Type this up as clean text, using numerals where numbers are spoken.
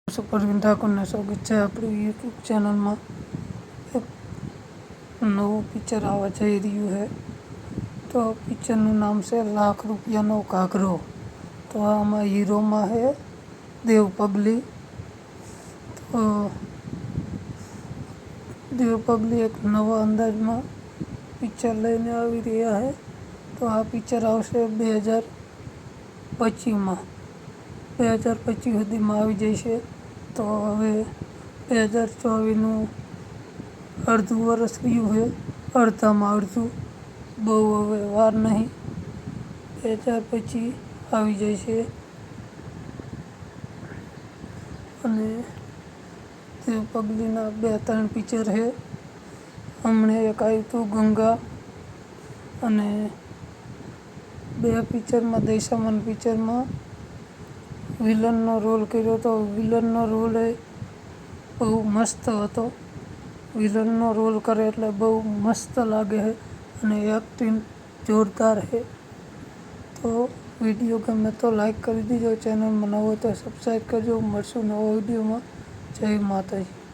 પરવીન ઠાકોરને સ્વાગત છે આપણી યુટ્યુબ ચેનલમાં। એક નવું પિક્ચર આવવા જઈ રહ્યું છે, તો પિક્ચરનું નામ છે લાખ રૂપિયાનો ઘાઘરો। તો આમાં હીરોમાં છે દેવ પગલી। તો દેવ પગલી એક નવા અંદાજમાં પિક્ચર લઈને આવી રહ્યા છે। તો આ પિક્ચર આવશે 2025માં, 2025 સુધીમાં આવી જશે। તો હવે 2024નું અડધું વર્ષ રહ્યું છે, અડધામાં અડધું, બહુ હવે વાર નહીં, 2025 આવી જશે। અને દેવ પગલીના 2-3 પિક્ચર છે। હમણાં એક આવ્યું હતું ગંગા, અને 2 પિક્ચરમાં દશામાન પિક્ચરમાં વિલનનો રોલ કર્યો હતો। વિલનનો રોલ એ બહુ મસ્ત હતો। વિલનનો રોલ કરે એટલે બહુ મસ્ત લાગે છે, અને એક્ટિંગ જોરદાર છે। તો વિડીયો ગમે તો લાઈક કરી દીજો, ચેનલમાં નવો હોય તો સબસ્ક્રાઈબ કરજો। મળશું નવા વિડીયોમાં। જય માતાજી।